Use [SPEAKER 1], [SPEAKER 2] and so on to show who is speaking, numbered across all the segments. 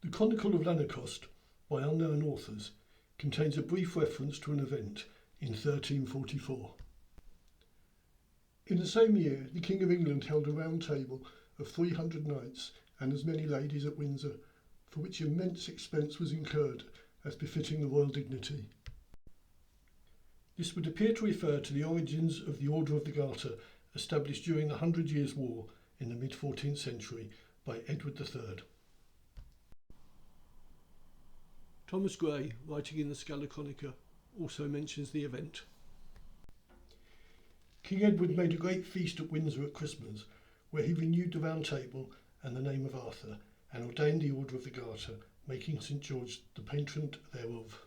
[SPEAKER 1] The Chronicle of Lanercost, by unknown authors, contains a brief reference to an event in 1344. In the same year, the King of England held a round table of 300 knights and as many ladies at Windsor, for which immense expense was incurred, as befitting the royal dignity. This would appear to refer to the origins of the Order of the Garter, established during the 100 Years' War in the mid-14th century by Edward III. Thomas Gray, writing in the Scalacronica, also mentions the event. King Edward made a great feast at Windsor at Christmas, where he renewed the Round Table and the name of Arthur, and ordained the Order of the Garter, making St. George the patron thereof.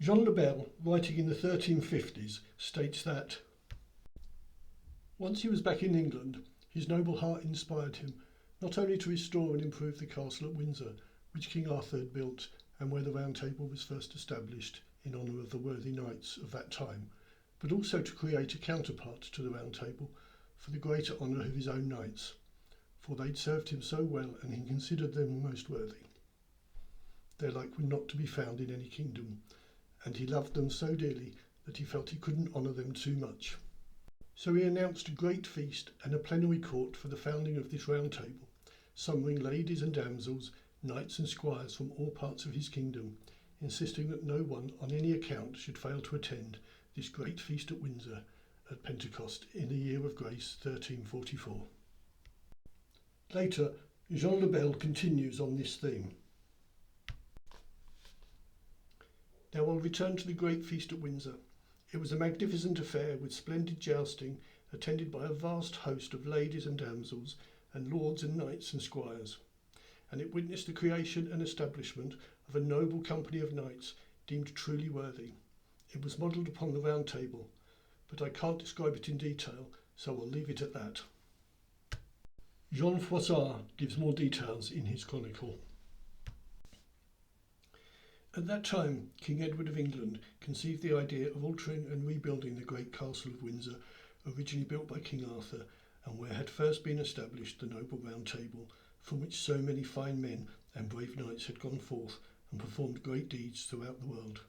[SPEAKER 1] Jean le Bel, writing in the 1350s, states that once he was back in England, his noble heart inspired him not only to restore and improve the castle at Windsor, which King Arthur had built, and where the Round Table was first established in honour of the worthy knights of that time, but also to create a counterpart to the Round Table for the greater honour of his own knights, for they'd served him so well and he considered them most worthy. Their like were not to be found in any kingdom, and he loved them so dearly that he felt he couldn't honour them too much. So he announced a great feast and a plenary court for the founding of this Round Table, summoning ladies and damsels, knights and squires from all parts of his kingdom, insisting that no one on any account should fail to attend this great feast at Windsor at Pentecost in the year of grace 1344. Later, Jean le Bel continues on this theme. Now I'll return to the great feast at Windsor. It was a magnificent affair with splendid jousting, attended by a vast host of ladies and damsels, and lords and knights and squires, and it witnessed the creation and establishment of a noble company of knights deemed truly worthy. It was modelled upon the Round Table, but I can't describe it in detail, so I'll leave it at that. Jean Froissart gives more details in his chronicle. At that time, King Edward of England conceived the idea of altering and rebuilding the great castle of Windsor, originally built by King Arthur, and where had first been established the noble Round Table, from which so many fine men and brave knights had gone forth and performed great deeds throughout the world.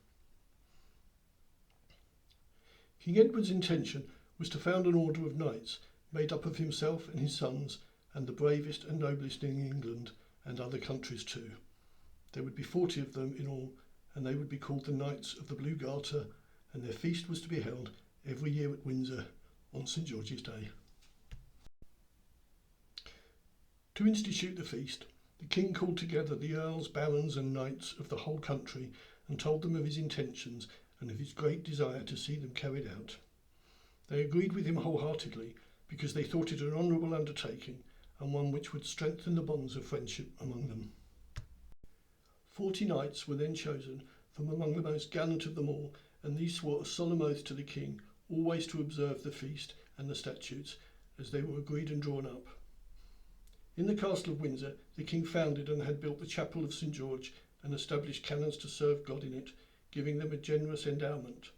[SPEAKER 1] King Edward's intention was to found an order of knights made up of himself and his sons, and the bravest and noblest in England and other countries too. There would be 40 of them in all, and they would be called the Knights of the Blue Garter, and their feast was to be held every year at Windsor on St. George's Day. To institute the feast, the king called together the earls, barons and knights of the whole country and told them of his intentions and of his great desire to see them carried out. They agreed with him wholeheartedly because they thought it an honourable undertaking and one which would strengthen the bonds of friendship among them. 40 knights were then chosen from among the most gallant of them all, and these swore a solemn oath to the king always to observe the feast and the statutes as they were agreed and drawn up. In the castle of Windsor, the king founded and had built the chapel of St. George and established canons to serve God in it, giving them a generous endowment.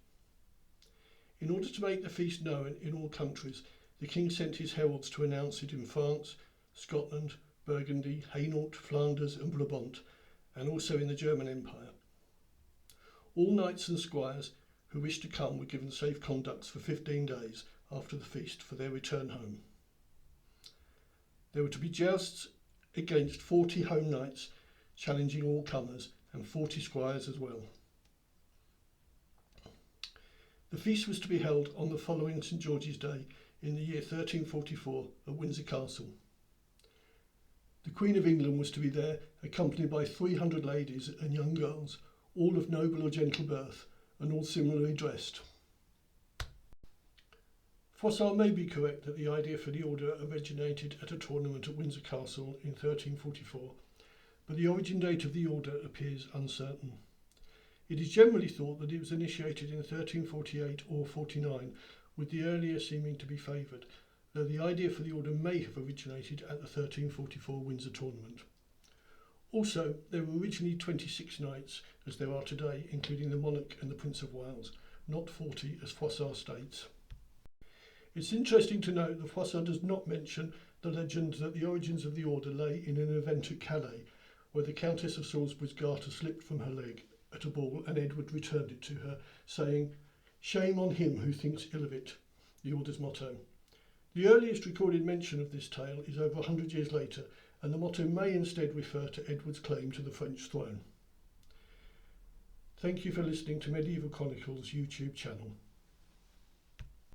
[SPEAKER 1] In order to make the feast known in all countries, the king sent his heralds to announce it in France, Scotland, Burgundy, Hainault, Flanders and Brabant, and also in the German Empire. All knights and squires who wished to come were given safe conducts for 15 days after the feast for their return home. There were to be jousts against 40 home knights, challenging all comers, and 40 squires as well. The feast was to be held on the following St. George's Day in the year 1344 at Windsor Castle. The Queen of England was to be there, accompanied by 300 ladies and young girls, all of noble or gentle birth, and all similarly dressed. Froissart may be correct that the idea for the order originated at a tournament at Windsor Castle in 1344, but the origin date of the order appears uncertain. It is generally thought that it was initiated in 1348 or 49, with the earlier seeming to be favoured, though the idea for the order may have originated at the 1344 Windsor tournament. Also, there were originally 26 knights, as there are today, including the monarch and the Prince of Wales, not 40 as Froissart states. It's interesting to note that Froissart does not mention the legend that the origins of the order lay in an event at Calais, where the Countess of Salisbury's garter slipped from her leg at a ball and Edward returned it to her, saying, "Shame on him who thinks ill of it," the order's motto. The earliest recorded mention of this tale is over 100 years later, and the motto may instead refer to Edward's claim to the French throne. Thank you for listening to Medieval Chronicles YouTube channel.